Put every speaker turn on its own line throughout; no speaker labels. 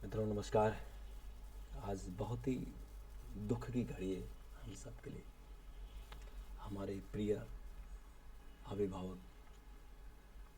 मित्रों नमस्कार। आज बहुत ही दुख की घड़ी है हम सब के लिए। हमारे प्रिय अभिभावक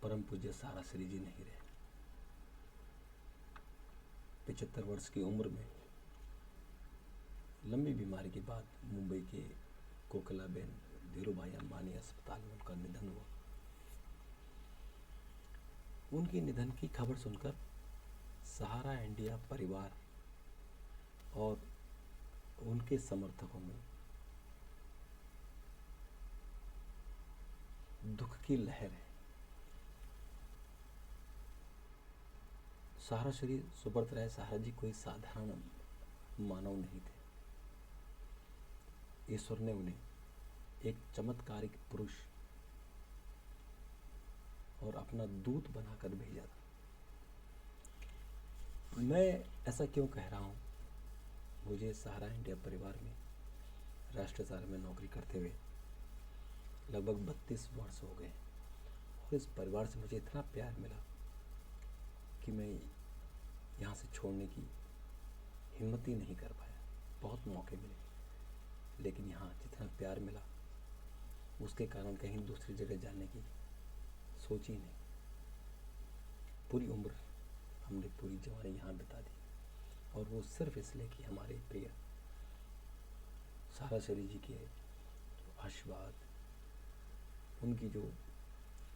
परम पूज्य सारा श्री जी नहीं रहे। 75 वर्ष की उम्र में लंबी बीमारी के बाद मुंबई के कोकिलाबेन धीरूभाई अंबानी अस्पताल में उनका निधन हुआ। उनके निधन की खबर सुनकर सहारा इंडिया परिवार और उनके समर्थकों में दुख की लहर है। सहारा श्री सुब्रत राय सहारा जी कोई साधारण मानव नहीं थे। ईश्वर ने उन्हें एक चमत्कारिक पुरुष और अपना दूत बनाकर भेजा था। मैं ऐसा क्यों कह रहा हूँ? मुझे सहारा इंडिया परिवार में राष्ट्रचार में नौकरी करते हुए लगभग 32 वर्ष हो गए और इस परिवार से मुझे इतना प्यार मिला कि मैं यहाँ से छोड़ने की हिम्मत ही नहीं कर पाया। बहुत मौके मिले, लेकिन यहाँ जितना प्यार मिला उसके कारण कहीं दूसरी जगह जाने की सोच ही नहीं। पूरी उम्र हमने पूरी जवानी यहाँ बिता दी, और वो सिर्फ इसलिए कि हमारे प्रिय सहारा श्री जी के आशीर्वाद, उनकी जो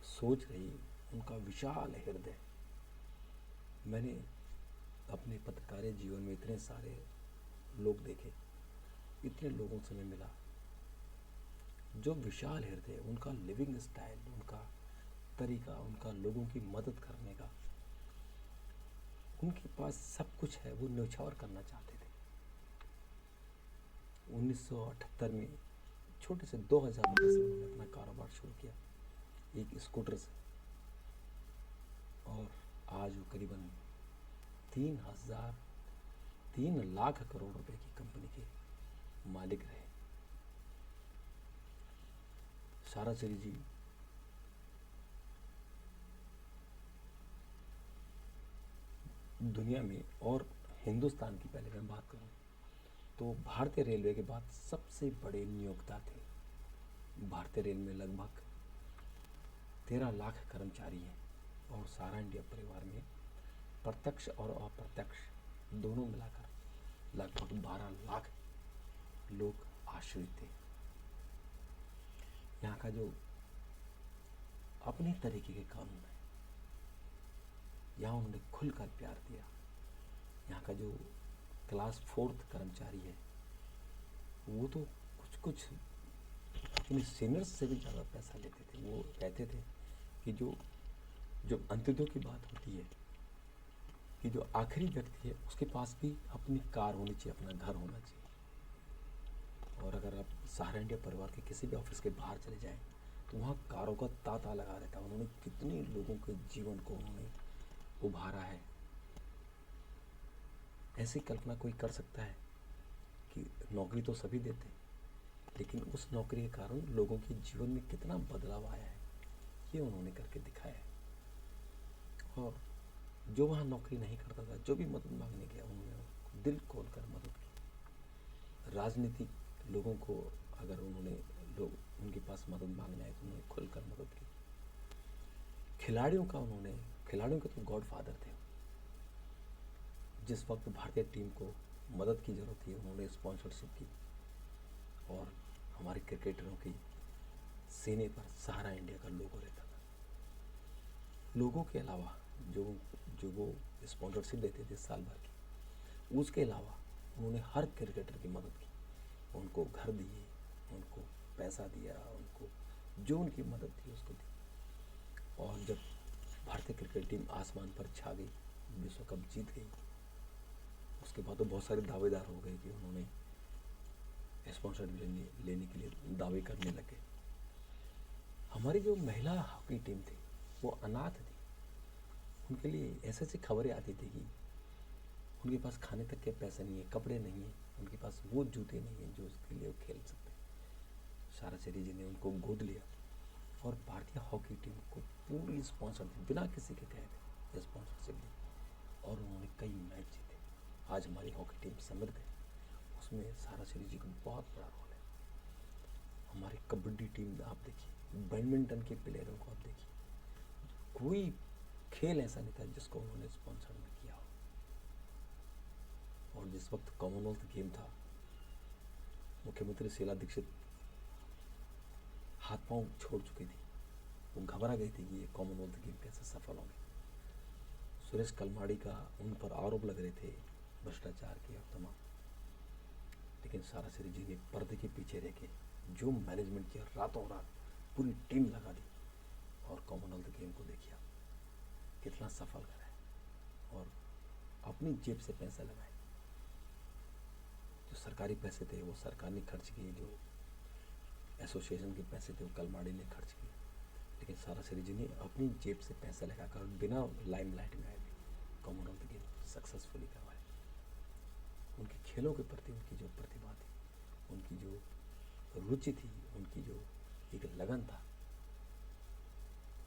सोच रही, उनका विशाल हृदय। मैंने अपने पत्रकारिता जीवन में इतने सारे लोग देखे, इतने लोगों से मैं मिला जो विशाल हृदय, उनका लिविंग स्टाइल, उनका तरीका, उनका लोगों की मदद करने का, उनके पास सब कुछ है। वो न्यौछावर करना चाहते थे। 1978 में छोटे से 2000 रुपये से उन्होंने अपना कारोबार शुरू किया, एक स्कूटर से, और आज वो करीबन 3 लाख करोड़ रुपए की कंपनी के मालिक रहे। सहारा श्री जी दुनिया में और हिंदुस्तान की पहले मैं बात करूं तो भारतीय रेलवे के बाद सबसे बड़े नियोक्ता थे। भारतीय रेल में लगभग 13 लाख कर्मचारी हैं, और सहारा इंडिया परिवार में प्रत्यक्ष और अप्रत्यक्ष दोनों मिलाकर लगभग 12 लाख लोग आश्रित थे। यहाँ का जो अपने तरीके के कानून है, यहाँ उन्होंने खुलकर प्यार दिया। यहाँ का जो क्लास 4th कर्मचारी है, वो तो कुछ अपने सीनियर्स से भी ज़्यादा पैसा लेते थे। वो कहते थे कि जो अंत्योदय की बात होती है कि जो आखिरी व्यक्ति है उसके पास भी अपनी कार होनी चाहिए, अपना घर होना चाहिए। और अगर आप सहारा इंडिया परिवार के किसी भी ऑफिस के बाहर चले जाएं तो वहाँ कारों का तांता लगा रहता है। उन्होंने कितने लोगों के जीवन को उन्होंने उभारा है। ऐसी कल्पना कोई कर सकता है कि नौकरी तो सभी देते हैं, लेकिन उस नौकरी के कारण लोगों के जीवन में कितना बदलाव आया है, ये उन्होंने करके दिखाया है। और जो वहाँ नौकरी नहीं करता था, जो भी मदद मांगने गया, उन्होंने दिल खोलकर मदद की। राजनीतिक लोगों को अगर लोग उनके पास मदद मांगना है तो उन्होंने खुलकर मदद की। खिलाड़ियों के तो गॉड फादर थे। जिस वक्त भारतीय टीम को मदद की ज़रूरत थी, उन्होंने स्पॉन्सरशिप की, और हमारे क्रिकेटरों की सीने पर सहारा इंडिया का लोगो रहता था। लोगों के अलावा जो वो स्पॉन्सरशिप देते थे साल भर की, उसके अलावा उन्होंने हर क्रिकेटर की मदद की। उनको घर दिए, उनको पैसा दिया, उनको जो उनकी मदद थी उसको दी। और जब भारतीय क्रिकेट टीम आसमान पर छा गई, विश्व कप जीत गई, उसके बाद तो बहुत सारे दावेदार हो गए कि उन्होंने स्पॉन्सरशिप लेने के लिए दावे करने लगे। हमारी जो महिला हॉकी टीम थी वो अनाथ थी। उनके लिए ऐसे ऐसी खबरें आती थी कि उनके पास खाने तक के पैसे नहीं है, कपड़े नहीं है, उनके पास वो जूते नहीं हैं जो उसके लिए वो खेल सकते। सहारा श्री जी ने उनको गोद लिया और भारतीय हॉकी टीम को पूरी स्पॉन्सर दी, बिना किसी के कहे थे स्पॉन्सरशिप दी, और उन्होंने कई मैच जीते। आज हमारी हॉकी टीम समृद्ध है, उसमें सारा श्री जी का बहुत बड़ा रोल है। हमारी कबड्डी टीम आप देखिए, बैडमिंटन के प्लेयरों को आप देखिए, कोई खेल ऐसा नहीं था जिसको उन्होंने स्पॉन्सर नहीं किया हो। और जिस वक्त कॉमनवेल्थ गेम था, मुख्यमंत्री शीला दीक्षित हाथ पांव छोड़ चुकी थी, वो घबरा गई थी कि ये कॉमनवेल्थ गेम कैसे सफल होंगे। सुरेश कलमाड़ी का उन पर आरोप लग रहे थे भ्रष्टाचार के और तमाम, लेकिन सारा श्री जी ने पर्दे के पीछे रह के जो मैनेजमेंट किया, रातों रात पूरी टीम लगा दी और कॉमनवेल्थ गेम को देखिए कितना सफल करा है। और अपनी जेब से पैसा लगाए, जो सरकारी पैसे थे वो सरकार ने खर्च किए, जो एसोसिएशन के पैसे थे वो कलमाड़ी ने खर्च किए, लेकिन सारा श्री जी ने अपनी जेब से पैसा लगाकर बिना लाइमलाइट में आए भी कॉमनवेल्थ गेम सक्सेसफुली करवाए। उनके खेलों के प्रति उनकी जो प्रतिभा थी, उनकी जो रुचि थी, उनकी जो एक लगन था,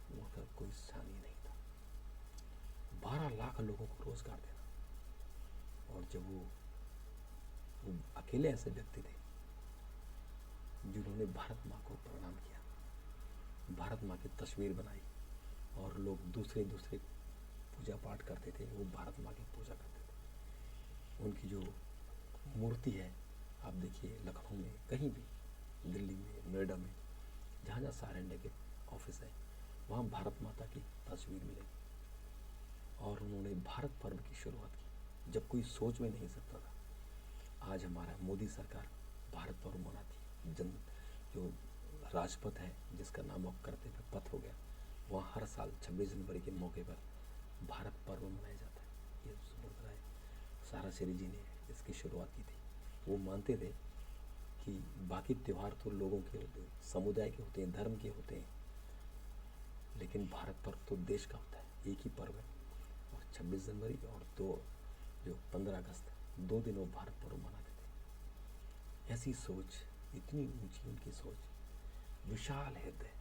वो का कोई स्थानीय नहीं था। 12 लाख लोगों को रोजगार देना, और जब वो अकेले ऐसे व्यक्ति थे जिन्होंने भारत माँ को प्रणाम किया, भारत माँ की तस्वीर बनाई, और लोग दूसरे पूजा पाठ करते थे, वो भारत माँ की पूजा करते थे। उनकी जो मूर्ति है आप देखिए, लखनऊ में, कहीं भी, दिल्ली में, नोएडा में, जहाँ जहाँ सारे इंडिया के ऑफिस है, वहाँ भारत माता की तस्वीर मिलेगी। और उन्होंने भारत पर्व की शुरुआत की जब कोई सोच में नहीं सकता था। आज हमारा मोदी सरकार भारत पर्व मनाती है। जो राजपथ है, जिसका नाम अब कर्तव्य पथ हो गया, वहाँ हर साल 26 जनवरी के मौके पर भारत पर्व मनाया जाता है। ये सुब्रत राय सारा श्री जी ने इसकी शुरुआत की थी। वो मानते थे कि बाकी त्यौहार तो लोगों के होते हैं, समुदाय के होते हैं, धर्म के होते हैं, लेकिन भारत पर्व तो देश का होता है, एक ही पर्व है। और 26 जनवरी और 15 अगस्त, 2 दिन वो भारत पर्व मनाते थे। ऐसी सोच, इतनी ऊंची उनकी सोच, विशाल हृदय,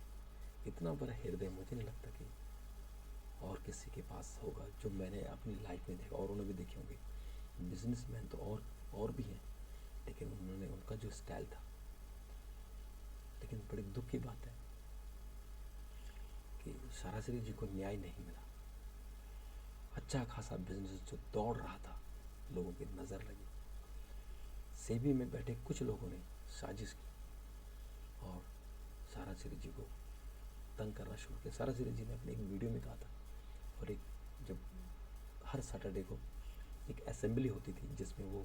इतना बड़ा हृदय मुझे नहीं लगता कि और किसी के पास होगा, जो मैंने अपनी लाइफ में देखा, और उन्होंने भी देखे होंगे। बिजनेसमैन तो और भी हैं, लेकिन उन्होंने, उनका जो स्टाइल था। लेकिन बड़ी दुख की बात है कि सारा श्री जी को न्याय नहीं मिला। अच्छा खासा बिजनेस जो दौड़ रहा था, लोगों की नज़र लगी, सेबी में बैठे कुछ लोगों ने साजिश की और सारा श्री जी को तंग करना शुरू किया। सारा श्री जी ने अपने एक वीडियो में कहा था, और जब हर सैटरडे को एक असेंबली होती थी जिसमें वो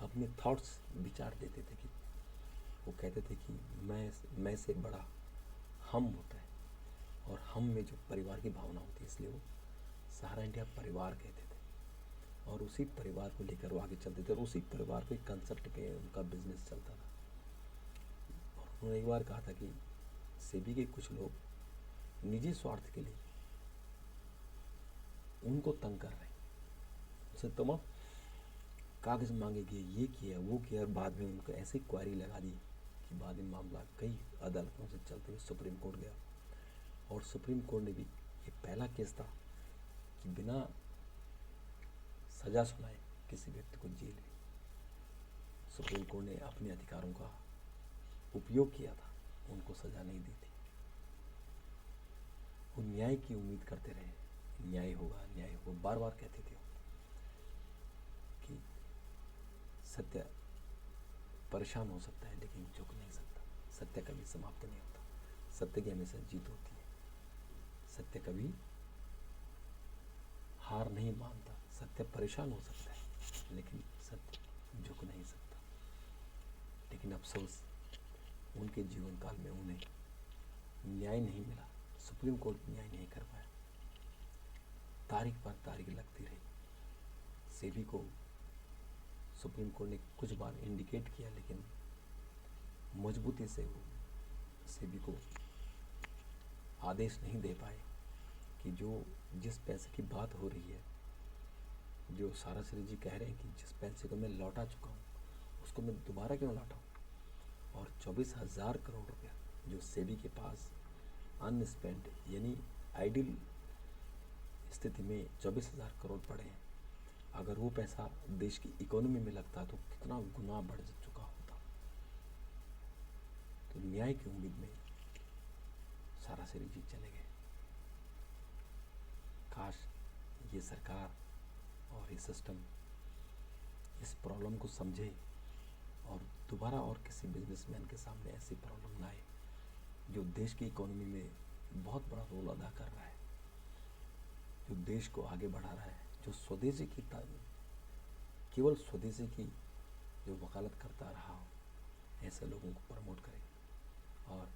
अपने थॉट्स, विचार देते थे, कि वो कहते थे कि मैं से बड़ा हम होता है, और हम में जो परिवार की भावना होती है, इसलिए वो सहारा इंडिया परिवार कहते थे। और उसी परिवार को लेकर वो आगे चलते थे, और उसी परिवार के कंसेप्ट पे उनका बिजनेस चलता था। और उन्होंने एक बार कहा था कि सेबी के कुछ लोग निजी स्वार्थ के लिए उनको तंग कर रहे हैं, उनसे तमाम कागज मांगे गए, ये किया वो किया, और बाद में उनको ऐसी क्वारी लगा दी कि बाद में मामला कई अदालतों से चलते हुए सुप्रीम कोर्ट गया। और सुप्रीम कोर्ट ने भी, ये पहला केस था कि बिना सजा सुनाए किसी व्यक्ति को जेल में, सुप्रीम कोर्ट ने अपने अधिकारों का उपयोग किया था, उनको सजा नहीं दी थी। वो न्याय की उम्मीद करते रहे, न्याय होगा, न्याय होगा, बार बार कहते थे कि सत्य परेशान हो सकता है लेकिन झुक नहीं सकता, सत्य कभी समाप्त नहीं होता, सत्य की हमेशा जीत होती है, सत्य कभी हार नहीं मानता। सत्य परेशान हो सकता है लेकिन सत्य झुक नहीं सकता। लेकिन अफसोस, उनके जीवन काल में उन्हें न्याय नहीं मिला, सुप्रीम कोर्ट न्याय नहीं कर पाया, तारीख पर तारीख लगती रही। सेबी को सुप्रीम कोर्ट ने कुछ बार इंडिकेट किया, लेकिन मजबूती से वो सेबी को आदेश नहीं दे पाए कि जिस पैसे की बात हो रही है, जो सारा श्री जी कह रहे हैं कि जिस पैसे को मैं लौटा चुका हूँ उसको मैं दोबारा क्यों लौटाऊँ। और 24,000 करोड़ रुपया जो सेबी के पास अनस्पेंड, यानी आइडियल स्थिति में 24,000 करोड़ पड़े हैं, अगर वो पैसा देश की इकोनॉमी में लगता तो कितना गुना बढ़ चुका होता। तो न्याय की उम्मीद में सरासरी जी चले गए। काश ये सरकार और ये सिस्टम इस प्रॉब्लम को समझे और दोबारा और किसी बिजनेसमैन के सामने ऐसी प्रॉब्लम ना आए जो देश की इकोनॉमी में बहुत बड़ा रोल अदा कर रहा है, जो देश को आगे बढ़ा रहा है, जो स्वदेशी की केवल स्वदेशी की जो वकालत करता रहा हो, ऐसे लोगों को प्रमोट करे। और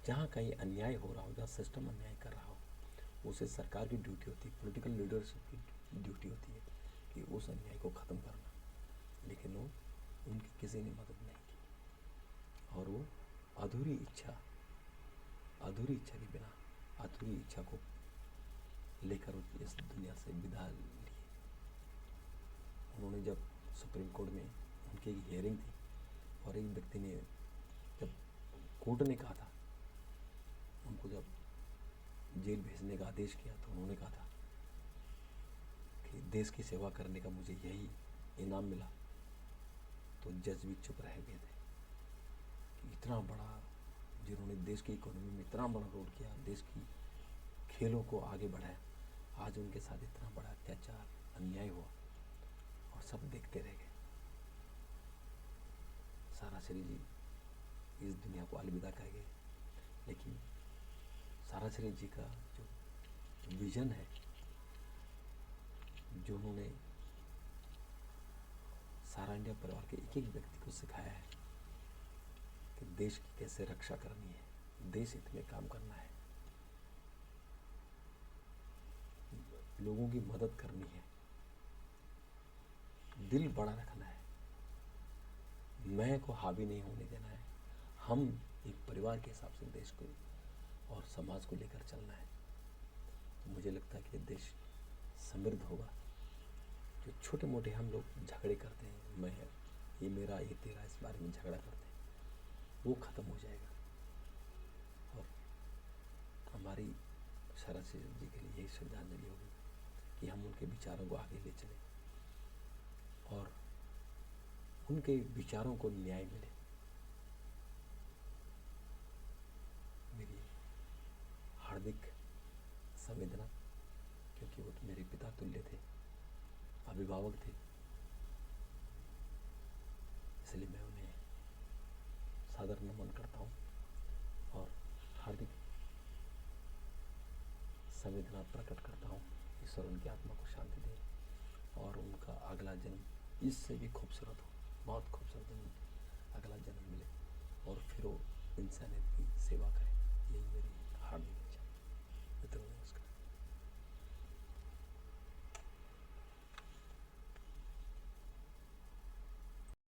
जहाँ कहीं अन्याय हो रहा हो, जहाँ सिस्टम अन्याय कर रहा हो, उसे सरकार की ड्यूटी होती है, पॉलिटिकल लीडरशिप की ड्यूटी होती है कि उस अन्याय को ख़त्म करना। लेकिन वो उनकी किसी ने मदद नहीं की और वो अधूरी इच्छा के बिना, अधूरी इच्छा को लेकर इस दुनिया से विदा लिए। उन्होंने जब सुप्रीम कोर्ट में उनकी एक हियरिंग थी और एक व्यक्ति ने, जब कोर्ट ने कहा था, उनको जब जेल भेजने का आदेश किया तो उन्होंने कहा था कि देश की सेवा करने का मुझे यही इनाम मिला। तो जज भी चुप रह गए थे कि इतना बड़ा, जिन्होंने देश की इकोनॉमी में इतना बड़ा रोल किया, देश की खेलों को आगे बढ़ाया, आज उनके साथ इतना बड़ा अत्याचार, अन्याय हुआ और सब देखते रह गए। सरासरी जी इस दुनिया को अलविदा कह गए। लेकिन सरासरी जी का जो विजन है, जो उन्होंने सारा इंडिया परिवार के एक एक व्यक्ति को सिखाया है कि देश की कैसे रक्षा करनी है, देश हित में काम करना है, लोगों की मदद करनी है, दिल बड़ा रखना है, मैं को हावी नहीं होने देना है, हम एक परिवार के हिसाब से देश को और समाज को लेकर चलना है। तो मुझे लगता है कि देश समृद्ध होगा। जो छोटे मोटे हम लोग झगड़े करते हैं, मैं ये मेरा ये तेरा, इस बारे में झगड़ा करते हैं, वो ख़त्म हो जाएगा। और हमारी सरासरी जी के लिए यही श्रद्धांजलि होगी कि हम उनके विचारों को आगे ले चलें और उनके विचारों को न्याय मिले। मेरी हार्दिक संवेदना, क्योंकि वो तो मेरे पिता तुल्य थे, अभिभावक थे, इसलिए मैं उन्हें सादर नमन करता हूँ और हार्दिक संवेदना प्रकट करता हूँ। ईश्वर उनकी आत्मा को शांति दे और उनका अगला जन्म इससे भी खूबसूरत हो, बहुत खूबसूरत अगला जन्म मिले और फिर वो इंसानियत की सेवा करे। यही मेरी हार्दिक इच्छा। मित्रों,